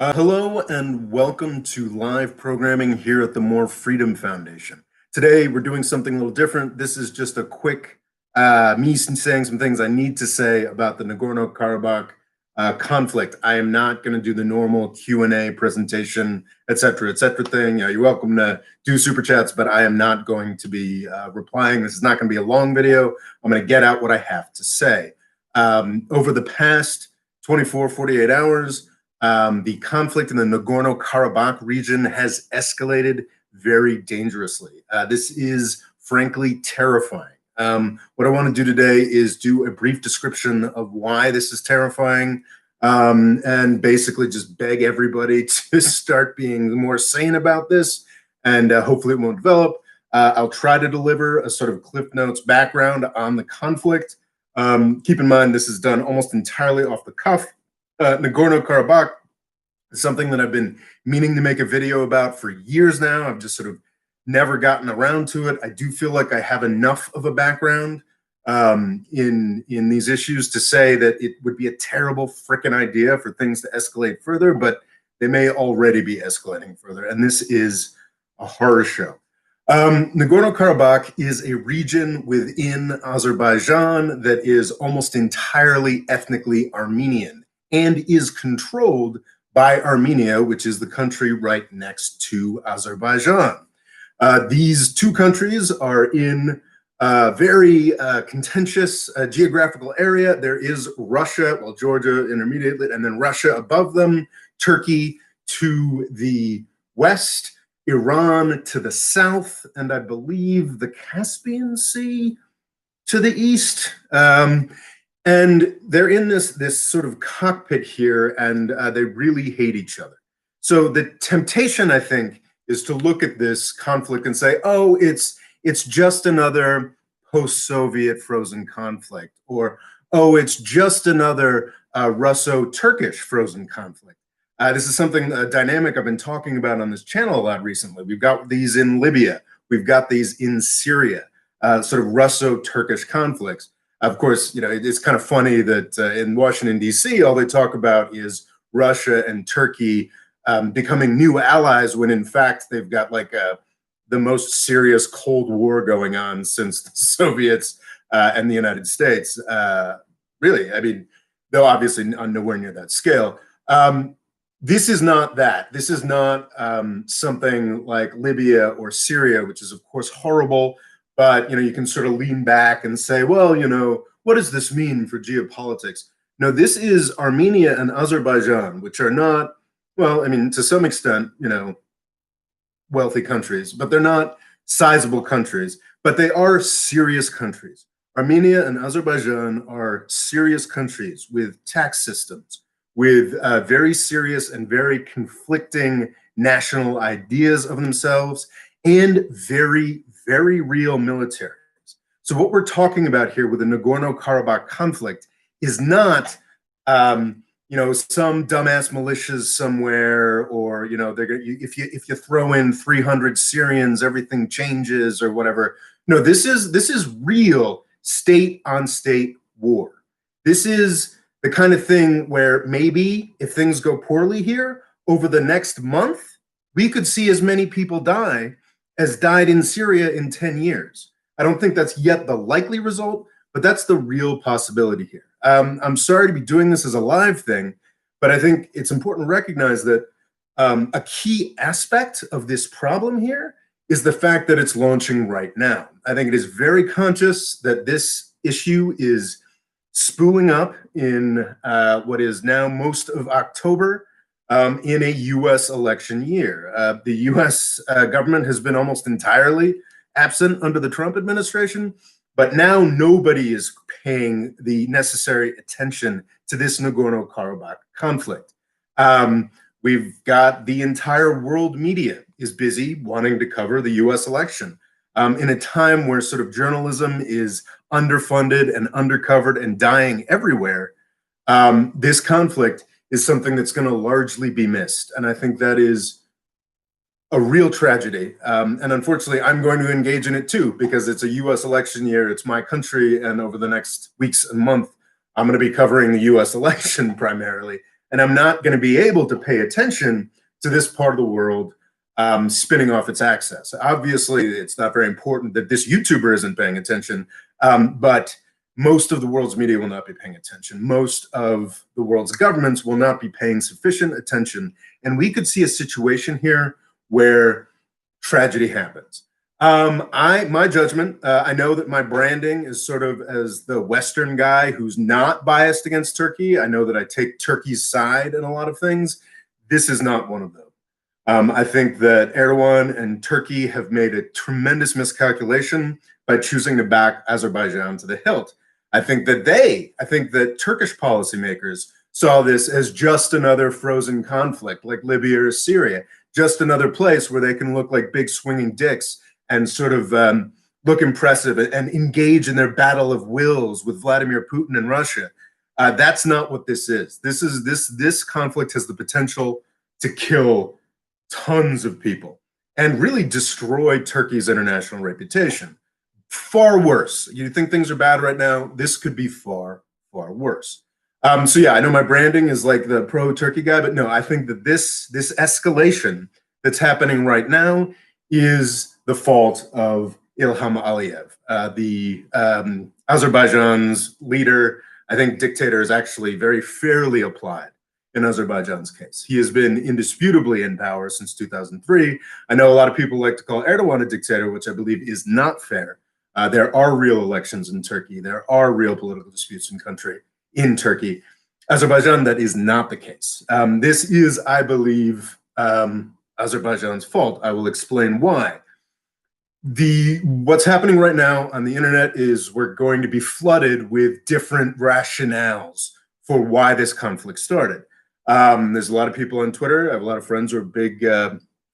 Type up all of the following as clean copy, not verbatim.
Hello and welcome to live programming here at the More Freedom Foundation. Today we're doing something a little different. This is just a quick me saying some things I need to say about the Nagorno-Karabakh conflict. I am not going to do the normal Q&A presentation, et cetera, thing. You're welcome to do super chats, but I am not going to be replying. This is not going to be a long video. I'm going to get out what I have to say. Over the past 24, 48 hours, the conflict in the Nagorno-Karabakh region has escalated very dangerously. This is frankly terrifying. What I want to do today is do a brief description of why this is terrifying, and basically just beg everybody to start being more sane about this, and hopefully it won't develop. I'll try to deliver a sort of Cliff Notes background on the conflict. Keep in mind, this is done almost entirely off the cuff. Nagorno-Karabakh is something that I've been meaning to make a video about for years now. I've just sort of never gotten around to it. I do feel like I have enough of a background in these issues to say that it would be a terrible frickin' idea for things to escalate further, but they may already be escalating further. And this is a horror show. Nagorno-Karabakh is a region within Azerbaijan that is almost entirely ethnically Armenian and is controlled by Armenia, which is the country right next to Azerbaijan. These two countries are in a very contentious geographical area. There is Russia, well, Georgia intermediately, and then Russia above them, Turkey to the west, Iran to the south, and I believe the Caspian Sea to the east. And they're in this sort of cockpit here, and they really hate each other. So the temptation, I think, is to look at this conflict and say, oh, it's just another post-Soviet frozen conflict, or, oh, it's just another Russo-Turkish frozen conflict. This is something, a dynamic I've been talking about on this channel a lot recently. We've got these in Libya. We've got these in Syria, sort of Russo-Turkish conflicts. Of course, you know, it's kind of funny that in Washington, D.C., all they talk about is Russia and Turkey becoming new allies when, in fact, they've got like the most serious Cold War going on since the Soviets and the United States. Really, I mean, though obviously nowhere near that scale. This is not that. This is not something like Libya or Syria, which is, of course, horrible. But, you know, you can sort of lean back and say, well, you know, what does this mean for geopolitics? No, this is Armenia and Azerbaijan, which are not, well, I mean, to some extent, you know, wealthy countries, but they're not sizable countries, but they are serious countries. Armenia and Azerbaijan are serious countries with tax systems, with very serious and very conflicting national ideas of themselves, and very, very real militaries. So what we're talking about here with the Nagorno-Karabakh conflict is not, you know, some dumbass militias somewhere, or, you know, if you throw in 300 Syrians, everything changes or whatever. No, this is real state-on-state war. This is the kind of thing where maybe if things go poorly here over the next month, we could see as many people die as died in Syria in 10 years. I don't think that's yet the likely result, but that's the real possibility here. I'm sorry to be doing this as a live thing, but I think it's important to recognize that a key aspect of this problem here is the fact that it's launching right now. I think it is very conscious that this issue is spooling up in what is now most of October, in a U.S. election year. The U.S. Government has been almost entirely absent under the Trump administration, but now nobody is paying the necessary attention to this Nagorno-Karabakh conflict. We've got the entire world media is busy wanting to cover the U.S. election. In a time where sort of journalism is underfunded and undercovered and dying everywhere, this conflict is something that's going to largely be missed. And I think that is a real tragedy. And unfortunately, I'm going to engage in it too, because it's a US election year, it's my country, and over the next weeks and month, I'm going to be covering the US election primarily. And I'm not going to be able to pay attention to this part of the world spinning off its axis. Obviously, it's not very important that this YouTuber isn't paying attention, but most of the world's media will not be paying attention. Most of the world's governments will not be paying sufficient attention. And we could see a situation here where tragedy happens. My judgment, I know that my branding is sort of as the Western guy who's not biased against Turkey. I know that I take Turkey's side in a lot of things. This is not one of them. I think that Erdogan and Turkey have made a tremendous miscalculation by choosing to back Azerbaijan to the hilt. I think that Turkish policymakers saw this as just another frozen conflict like Libya or Syria, just another place where they can look like big swinging dicks and sort of look impressive and engage in their battle of wills with Vladimir Putin and Russia. That's not what this is. This conflict has the potential to kill tons of people and really destroy Turkey's international reputation. Far worse. You think things are bad right now? This could be far, far worse. So yeah, I know my branding is like the pro-Turkey guy, but no, I think that this escalation that's happening right now is the fault of Ilham Aliyev, the Azerbaijan's leader. I think dictator is actually very fairly applied in Azerbaijan's case. He has been indisputably in power since 2003. I know a lot of people like to call Erdogan a dictator, which I believe is not fair. There are real elections in Turkey. There are real political disputes in Turkey. Azerbaijan, that is not the case. This is, I believe, Azerbaijan's fault. I will explain why. What's happening right now on the internet is we're going to be flooded with different rationales for why this conflict started. There's a lot of people on Twitter. I have a lot of friends who are big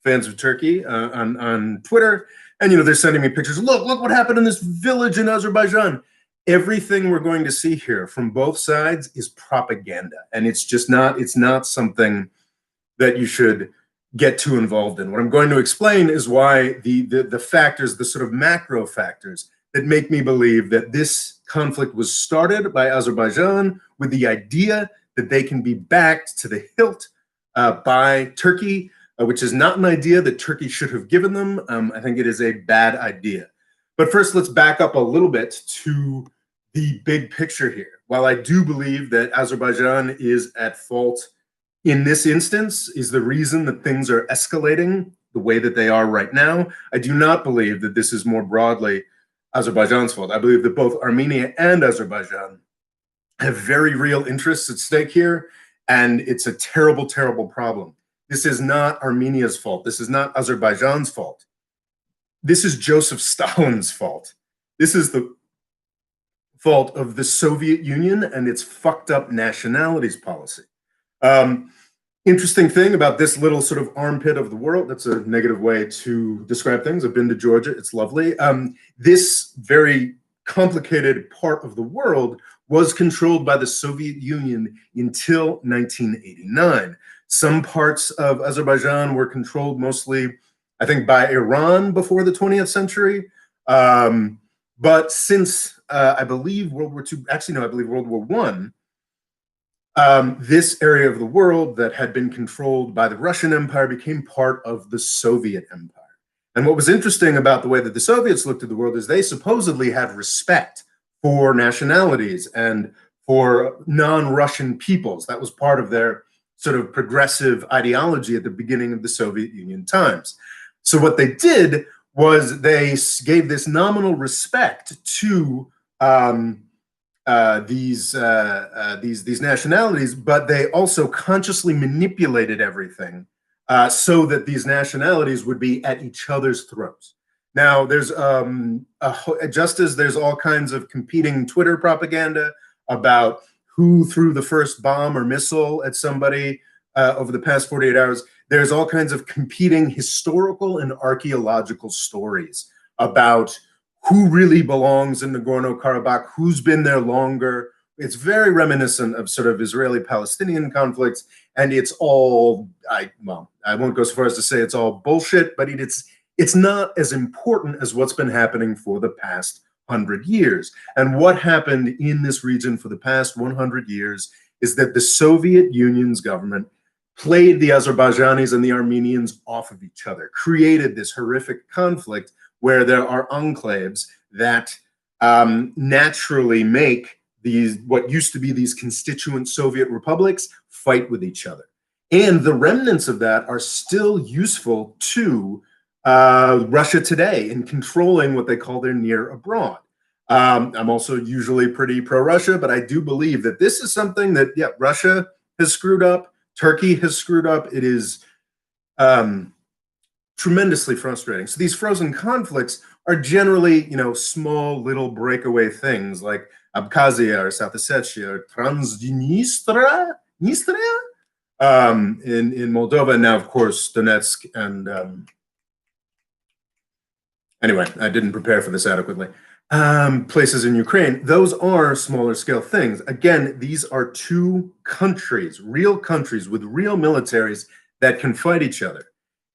fans of Turkey on Twitter. And, they're sending me pictures. Look what happened in this village in Azerbaijan. Everything we're going to see here from both sides is propaganda. And it's not something that you should get too involved in. What I'm going to explain is why the factors, the sort of macro factors that make me believe that this conflict was started by Azerbaijan with the idea that they can be backed to the hilt by Turkey, which is not an idea that Turkey should have given them. I think it is a bad idea. But first, let's back up a little bit to the big picture here. While I do believe that Azerbaijan is at fault in this instance, is the reason that things are escalating the way that they are right now, I do not believe that this is more broadly Azerbaijan's fault. I believe that both Armenia and Azerbaijan have very real interests at stake here, and it's a terrible, terrible problem. This is not Armenia's fault. This is not Azerbaijan's fault. This is Joseph Stalin's fault. This is the fault of the Soviet Union and its fucked up nationalities policy. Interesting thing about this little sort of armpit of the world, that's a negative way to describe things. I've been to Georgia, it's lovely. This very complicated part of the world was controlled by the Soviet Union until 1989. Some parts of Azerbaijan were controlled mostly, I think, by Iran before the 20th century. But since, I believe, World War II, actually, no, I believe World War I, this area of the world that had been controlled by the Russian Empire became part of the Soviet Empire. And what was interesting about the way that the Soviets looked at the world is they supposedly had respect for nationalities and for non-Russian peoples. That was part of their sort of progressive ideology at the beginning of the Soviet Union times. So what they did was they gave this nominal respect to these nationalities, but they also consciously manipulated everything so that these nationalities would be at each other's throats. Now, there's just as there's all kinds of competing Twitter propaganda about who threw the first bomb or missile at somebody over the past 48 hours, there's all kinds of competing historical and archaeological stories about who really belongs in Nagorno-Karabakh, who's been there longer. It's very reminiscent of sort of Israeli-Palestinian conflicts, and it's all, I won't go so far as to say it's all bullshit, but it's not as important as what's been happening for the past 100 years. And what happened in this region for the past 100 years is that the Soviet Union's government played the Azerbaijanis and the Armenians off of each other, created this horrific conflict where there are enclaves that naturally make these, what used to be these constituent Soviet republics, fight with each other. And the remnants of that are still useful to Russia today in controlling what they call their near abroad. I'm also usually pretty pro-Russia, but I do believe that this is something that, yeah, Russia has screwed up, Turkey has screwed up. It is tremendously frustrating. So these frozen conflicts are generally, you know, small little breakaway things like Abkhazia or South Ossetia or Transnistria in Moldova, and now of course Donetsk and anyway, I didn't prepare for this adequately. Places in Ukraine, those are smaller scale things. Again, these are two countries, real countries with real militaries that can fight each other.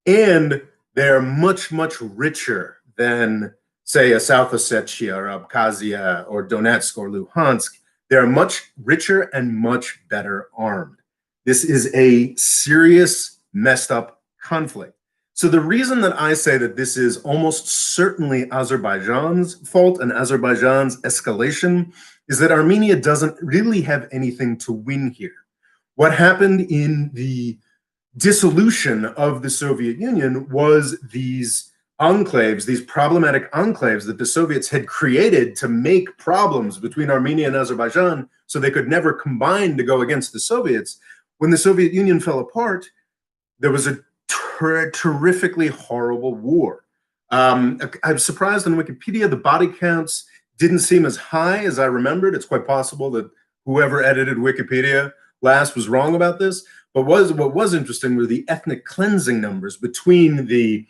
And they're much, much richer than, say, a South Ossetia or Abkhazia or Donetsk or Luhansk. They're much richer and much better armed. This is a serious, messed up conflict. So the reason that I say that this is almost certainly Azerbaijan's fault and Azerbaijan's escalation is that Armenia doesn't really have anything to win here. What happened in the dissolution of the Soviet Union was these enclaves, these problematic enclaves that the Soviets had created to make problems between Armenia and Azerbaijan so they could never combine to go against the Soviets. When the Soviet Union fell apart, there was a terrifically horrible war. I'm surprised on Wikipedia the body counts didn't seem as high as I remembered. It's quite possible that whoever edited Wikipedia last was wrong about this. But what was interesting were the ethnic cleansing numbers between the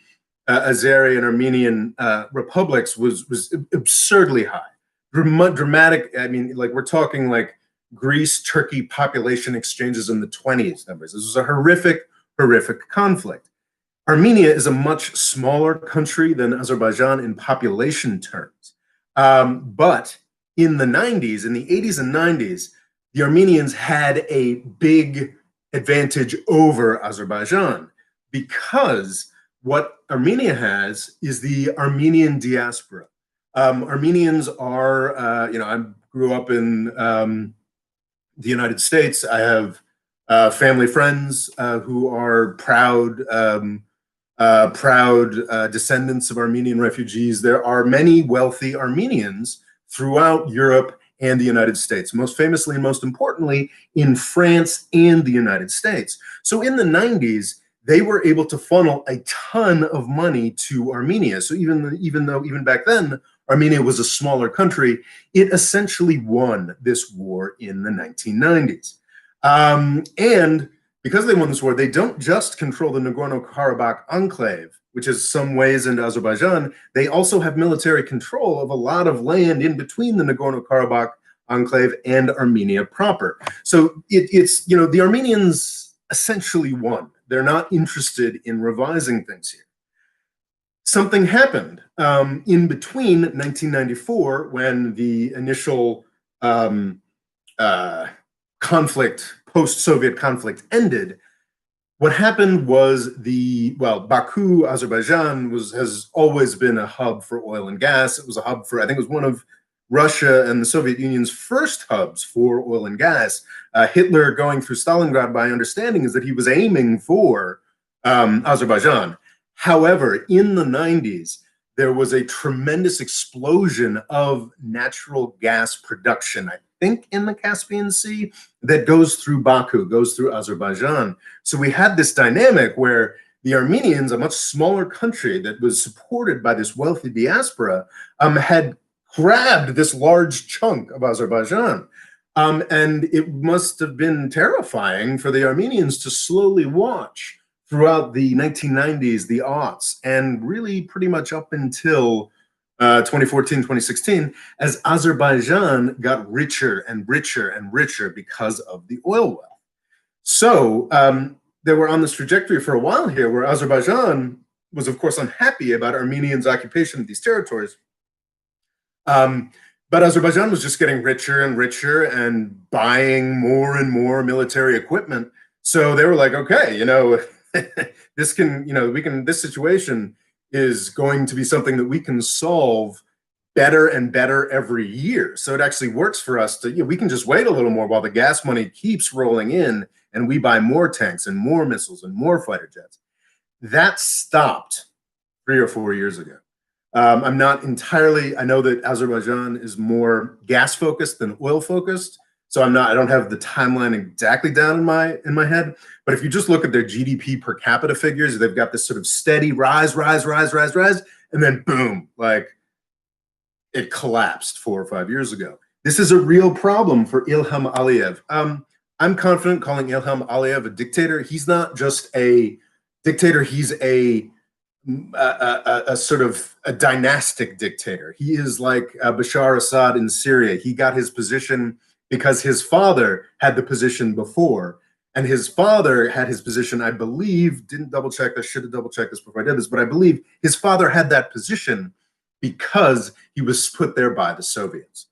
Azeri and Armenian republics was absurdly high, dramatic. I mean, like we're talking like Greece-Turkey population exchanges in the 20s numbers. This was a horrific conflict. Armenia is a much smaller country than Azerbaijan in population terms. But in the 90s, in the 80s and 90s, the Armenians had a big advantage over Azerbaijan because what Armenia has is the Armenian diaspora. Armenians are, I grew up in the United States. I have family friends who are proud descendants of Armenian refugees. There are many wealthy Armenians throughout Europe and the United States, most famously and most importantly in France and the United States. So in the 90s, they were able to funnel a ton of money to Armenia. So even back then, Armenia was a smaller country, it essentially won this war in the 1990s. And because they won this war, they don't just control the Nagorno-Karabakh enclave, which is some ways into Azerbaijan. They also have military control of a lot of land in between the Nagorno-Karabakh enclave and Armenia proper. So it's, the Armenians essentially won. They're not interested in revising things here. Something happened in between 1994, when the initial conflict, post-Soviet conflict ended. What happened was Baku, Azerbaijan has always been a hub for oil and gas. It was a hub for, I think it was one of Russia and the Soviet Union's first hubs for oil and gas. Hitler going through Stalingrad, my understanding is that he was aiming for Azerbaijan. However, in the 90s, there was a tremendous explosion of natural gas production, I think in the Caspian Sea, that goes through Baku, goes through Azerbaijan. So we had this dynamic where the Armenians, a much smaller country that was supported by this wealthy diaspora, had grabbed this large chunk of Azerbaijan. And it must have been terrifying for the Armenians to slowly watch throughout the 1990s, the aughts, and really pretty much up until 2014, 2016, as Azerbaijan got richer and richer and richer because of the oil wealth. So they were on this trajectory for a while here where Azerbaijan was, of course, unhappy about Armenians' occupation of these territories. But Azerbaijan was just getting richer and richer and buying more and more military equipment. So they were like, okay, this can, this situation is going to be something that we can solve better and better every year. So it actually works for us to, we can just wait a little more while the gas money keeps rolling in and we buy more tanks and more missiles and more fighter jets. That stopped 3 or 4 years ago. I'm not entirely, I know that Azerbaijan is more gas focused than oil focused. So I don't have the timeline exactly down in my head. But if you just look at their GDP per capita figures, they've got this sort of steady rise, and then boom, like it collapsed 4 or 5 years ago. This is a real problem for Ilham Aliyev. I'm confident calling Ilham Aliyev a dictator. He's not just a dictator, he's a sort of a dynastic dictator. He is like Bashar Assad in Syria. He got his position because his father had the position before. And his father had his position, I believe, didn't double check, I should have double checked this before I did this, but I believe his father had that position because he was put there by the Soviets.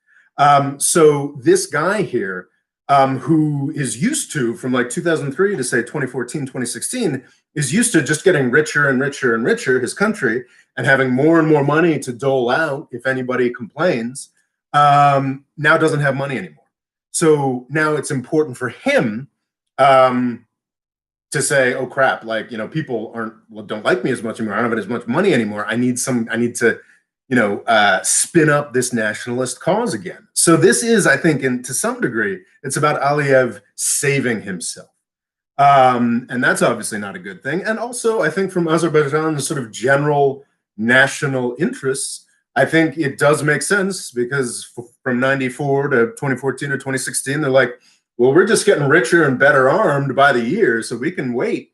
So this guy here, who is used to, from like 2003 to say 2014, 2016, is used to just getting richer and richer and richer, his country, and having more and more money to dole out if anybody complains, now doesn't have money anymore. So now it's important for him to say, oh crap, like, people don't like me as much anymore. I don't have as much money anymore. I need to, spin up this nationalist cause again. So this is, I think, to some degree, it's about Aliyev saving himself. And that's obviously not a good thing. And also, I think from Azerbaijan's sort of general national interests, I think it does make sense because from 94 to 2014 or 2016, they're like, well, we're just getting richer and better armed by the year, so we can wait.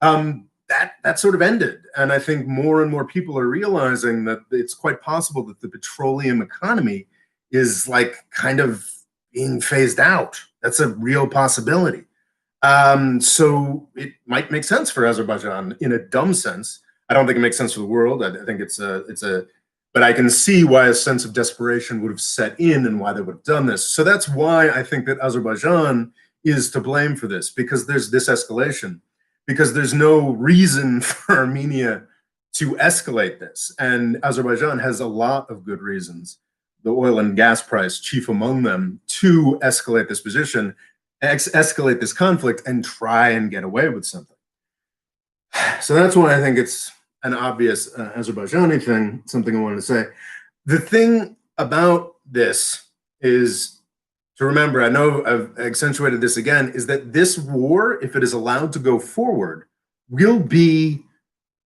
That sort of ended. And I think more and more people are realizing that it's quite possible that the petroleum economy is like kind of being phased out. That's a real possibility. So it might make sense for Azerbaijan in a dumb sense. I don't think it makes sense for the world. I think but I can see why a sense of desperation would have set in and why they would have done this. So that's why I think that Azerbaijan is to blame for this, because there's this escalation, because there's no reason for Armenia to escalate this. And Azerbaijan has a lot of good reasons, the oil and gas price chief among them, to escalate this position, escalate this conflict, and try and get away with something. So that's why I think it's an obvious Azerbaijani thing, something I wanted to say. The thing about this is to remember, I know I've accentuated this again, is that this war, if it is allowed to go forward, will be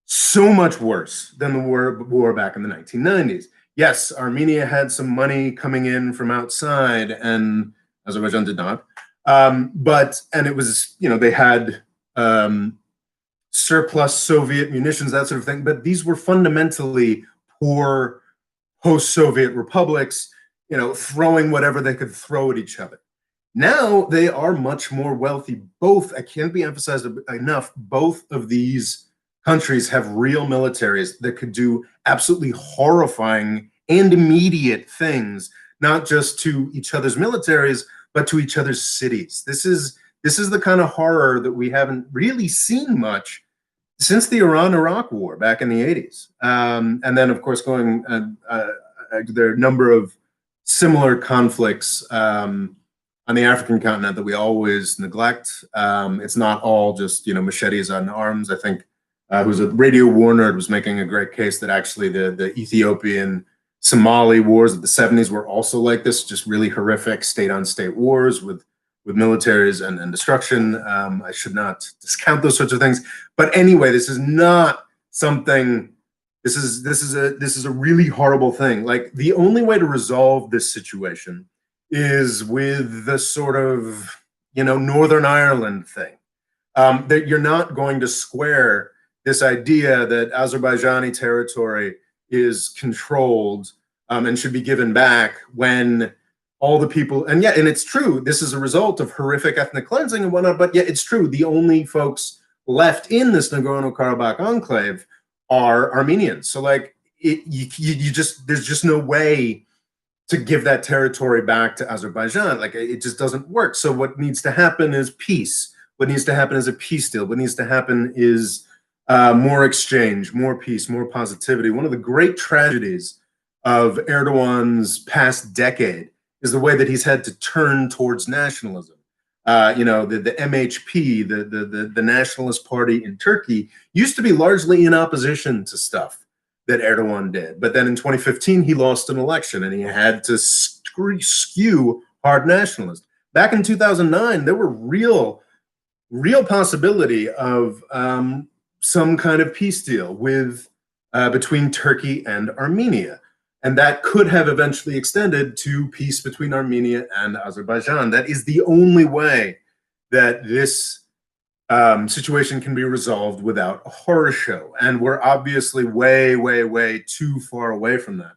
so much worse than the war back in the 1990s. Yes, Armenia had some money coming in from outside and Azerbaijan did not. And it was, they had surplus Soviet munitions, that sort of thing. But these were fundamentally poor post-Soviet republics, throwing whatever they could throw at each other. Now they are much more wealthy. Both, I can't be emphasized enough, both of these countries have real militaries that could do absolutely horrifying and immediate things, not just to each other's militaries, but to each other's cities. This is the kind of horror that we haven't really seen much since the Iran-Iraq war back in the 80s. And then, of course, there are a number of similar conflicts on the African continent that we always neglect. It's not all just, machetes and arms. I think who's a Radio Warner was making a great case that actually the Ethiopian Somali wars of the 70s were also like this, just really horrific state-on-state wars with militaries and destruction. I should not discount those sorts of things. But anyway, this is not something, this is a really horrible thing. Like, the only way to resolve this situation is with the sort of, Northern Ireland thing. That you're not going to square this idea that Azerbaijani territory is controlled and should be given back when all the people, and it's true, this is a result of horrific ethnic cleansing and whatnot, but it's true, the only folks left in this Nagorno-Karabakh enclave are Armenians. So like, there's just no way to give that territory back to Azerbaijan. Like it just doesn't work. So what needs to happen is peace. What needs to happen is a peace deal. What needs to happen is more exchange, more peace, more positivity. One of the great tragedies of Erdogan's past decade is the way that he's had to turn towards nationalism. The MHP, the Nationalist Party in Turkey, used to be largely in opposition to stuff that Erdogan did. But then in 2015, he lost an election and he had to skew hard nationalist. Back in 2009, there were real possibility of some kind of peace deal with between Turkey and Armenia. And that could have eventually extended to peace between Armenia and Azerbaijan. That is the only way that this situation can be resolved without a horror show. And we're obviously way, way, way too far away from that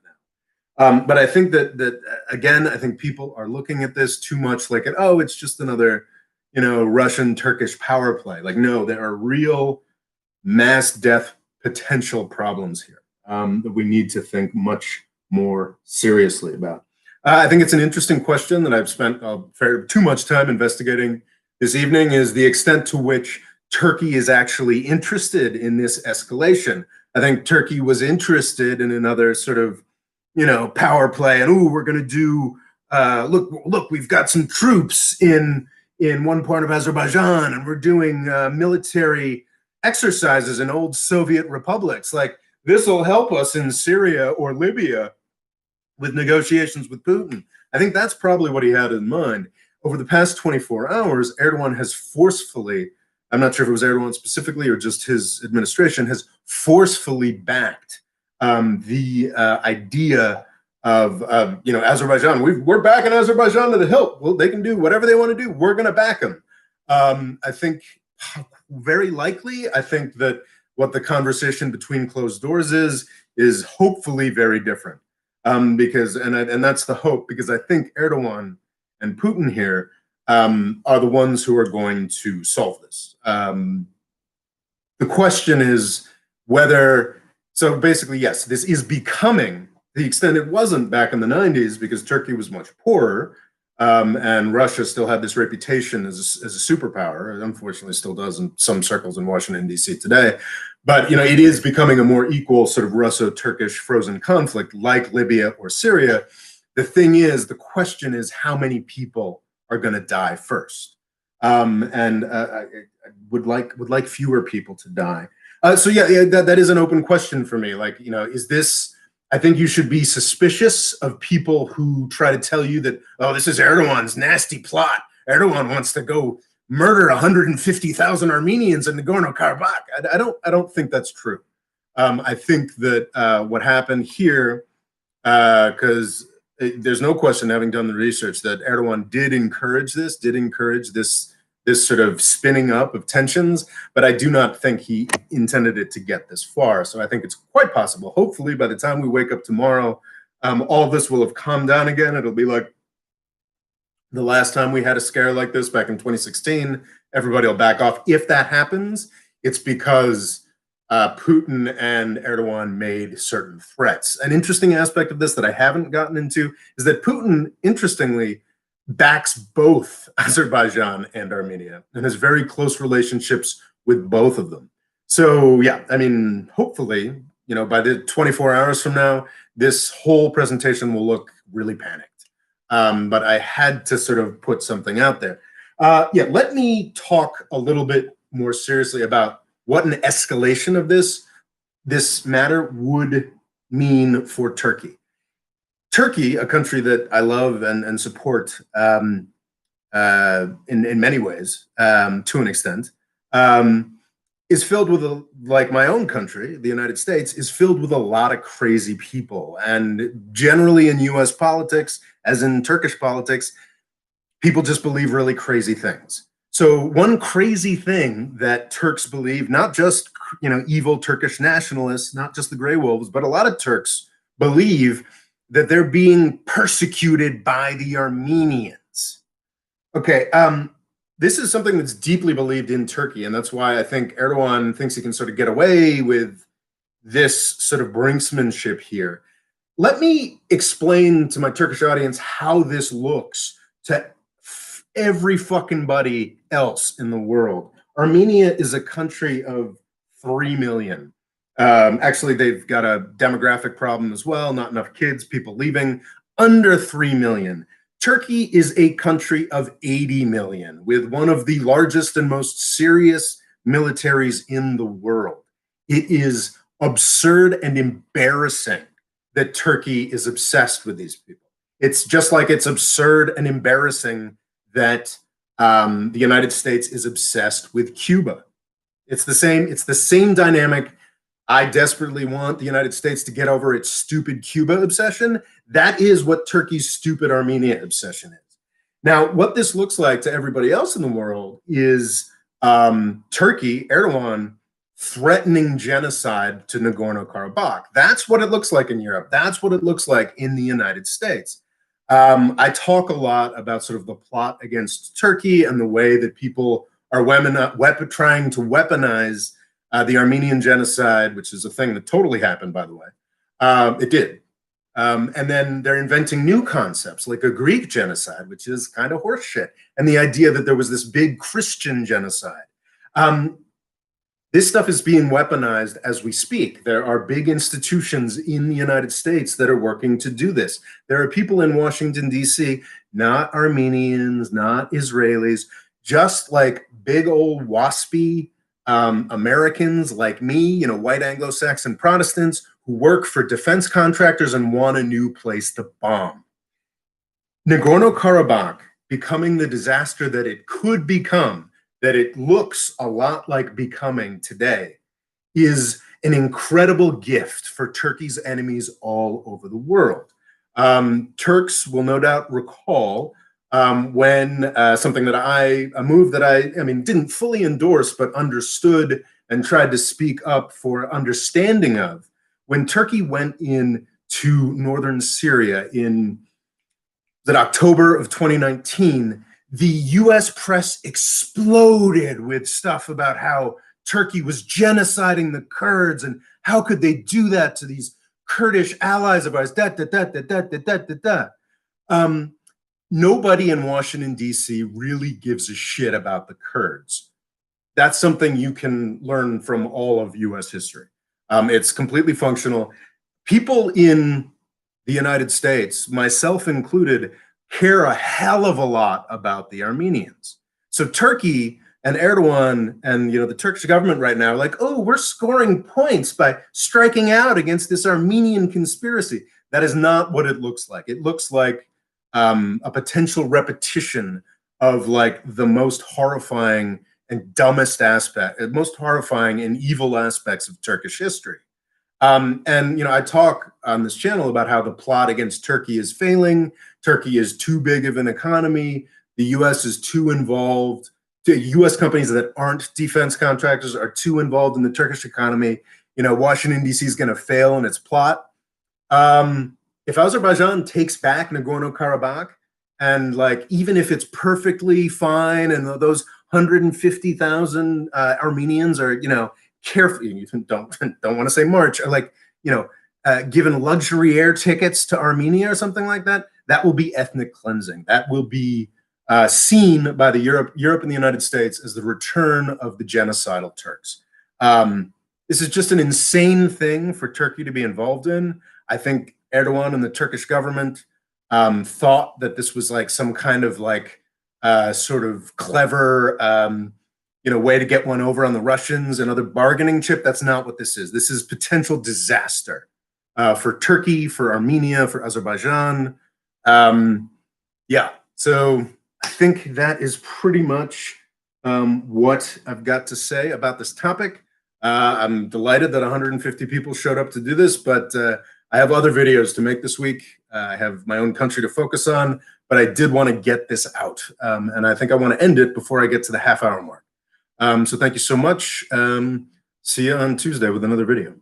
now. But I think that again, I think people are looking at this too much like, oh, it's just another, Russian-Turkish power play. Like, no, there are real mass death potential problems here that we need to think much more seriously about. I think it's an interesting question that I've spent too much time investigating this evening, is the extent to which Turkey is actually interested in this escalation. I think Turkey was interested in another sort of, power play, and we're going to do. Look, we've got some troops in one part of Azerbaijan, and we're doing military exercises in old Soviet republics. Like, this will help us in Syria or Libya with negotiations with Putin. I think that's probably what he had in mind. Over the past 24 hours, Erdogan has forcefully, I'm not sure if it was Erdogan specifically or just his administration, has forcefully backed the idea of, Azerbaijan. We're backing Azerbaijan to the hilt. Well, they can do whatever they want to do. We're going to back them. I think very likely, I think that what the conversation between closed doors is hopefully very different. Because that's the hope, because I think Erdogan and Putin here are the ones who are going to solve this. The question is whether, so basically, yes, this is becoming, to the extent it wasn't back in the 90s, because Turkey was much poorer, and Russia still had this reputation as a superpower. It unfortunately still does in some circles in Washington, D.C. today. But it is becoming a more equal sort of Russo-Turkish frozen conflict like Libya or Syria. The question is how many people are going to die first, and I would like fewer people to die. That is an open question for me. Like, is this? I think you should be suspicious of people who try to tell you that, oh, this is Erdogan's nasty plot. Erdogan wants to go murder 150,000 Armenians in Nagorno-Karabakh. I don't think that's true. I think that what happened here, because there's no question, having done the research, that Erdogan did encourage this sort of spinning up of tensions, but I do not think he intended it to get this far. So I think it's quite possible, hopefully by the time we wake up tomorrow, all this will have calmed down again. It'll be like the last time we had a scare like this back in 2016. Everybody will back off. If that happens, it's because Putin and Erdogan made certain threats. An interesting aspect of this that I haven't gotten into is that Putin, interestingly, backs both Azerbaijan and Armenia and has very close relationships with both of them. So yeah, I mean, hopefully, by the 24 hours from now, this whole presentation will look really panicked. But I had to sort of put something out there. Let me talk a little bit more seriously about what an escalation of this matter would mean for Turkey. Turkey, a country that I love and support in many ways, to an extent, is filled with, like my own country, the United States, is filled with a lot of crazy people. And generally in US politics, as in Turkish politics, people just believe really crazy things. So one crazy thing that Turks believe, not just evil Turkish nationalists, not just the Grey Wolves, but a lot of Turks believe that they're being persecuted by the Armenians. Okay, this is something that's deeply believed in Turkey, and that's why I think Erdogan thinks he can sort of get away with this sort of brinksmanship here. Let me explain to my Turkish audience how this looks to every fucking buddy else in the world. Armenia is a country of 3 million. Actually, they've got a demographic problem as well, not enough kids, people leaving, under 3 million. Turkey is a country of 80 million, with one of the largest and most serious militaries in the world. It is absurd and embarrassing that Turkey is obsessed with these people. It's just like it's absurd and embarrassing that the United States is obsessed with Cuba. It's the same dynamic. I desperately want the United States to get over its stupid Cuba obsession. That is what Turkey's stupid Armenia obsession is. Now, what this looks like to everybody else in the world is Turkey, Erdogan, threatening genocide to Nagorno-Karabakh. That's what it looks like in Europe. That's what it looks like in the United States. I talk a lot about sort of the plot against Turkey and the way that people are trying to weaponize the Armenian genocide, which is a thing that totally happened, by the way. It did. And then they're inventing new concepts like a Greek genocide, which is kind of horseshit. And the idea that there was this big Christian genocide. This stuff is being weaponized as we speak. There are big institutions in the United States that are working to do this. There are people in Washington, D.C., not Armenians, not Israelis, just like big old waspy Americans like me, white Anglo-Saxon Protestants who work for defense contractors and want a new place to bomb. Nagorno-Karabakh becoming the disaster that it could become, that it looks a lot like becoming today, is an incredible gift for Turkey's enemies all over the world. Turks will no doubt recall when something that a move that I didn't fully endorse, but understood and tried to speak up for understanding of, when Turkey went in to northern Syria in October of 2019, the US press exploded with stuff about how Turkey was genociding the Kurds and how could they do that to these Kurdish allies of ours, Nobody in Washington, D.C. really gives a shit about the Kurds. That's something you can learn from all of US history. It's completely functional. People in the United States, myself included, care a hell of a lot about the Armenians. So Turkey and Erdogan and the Turkish government right now are like, oh, we're scoring points by striking out against this Armenian conspiracy. That is not what it looks like. It looks like a potential repetition of like the most horrifying and dumbest aspect, most horrifying and evil aspects of Turkish history. I talk on this channel about how the plot against Turkey is failing. Turkey is too big of an economy. The US is too involved. The US companies that aren't defense contractors are too involved in the Turkish economy. Washington, D.C. is going to fail in its plot. If Azerbaijan takes back Nagorno-Karabakh, and like even if it's perfectly fine, and those 150,000 Armenians are carefully, you don't want to say march, or like given luxury air tickets to Armenia or something like that, that will be ethnic cleansing. That will be seen by the Europe and the United States as the return of the genocidal Turks. This is just an insane thing for Turkey to be involved in. I think Erdogan and the Turkish government thought that this was like some kind of like sort of clever way to get one over on the Russians and other bargaining chip. That's not what this is. This is potential disaster for Turkey, for Armenia, for Azerbaijan. Yeah, so I think that is pretty much what I've got to say about this topic. I'm delighted that 150 people showed up to do this, but I have other videos to make this week. I have my own country to focus on, but I did want to get this out. And I think I want to end it before I get to the half-hour mark. So thank you so much. See you on Tuesday with another video.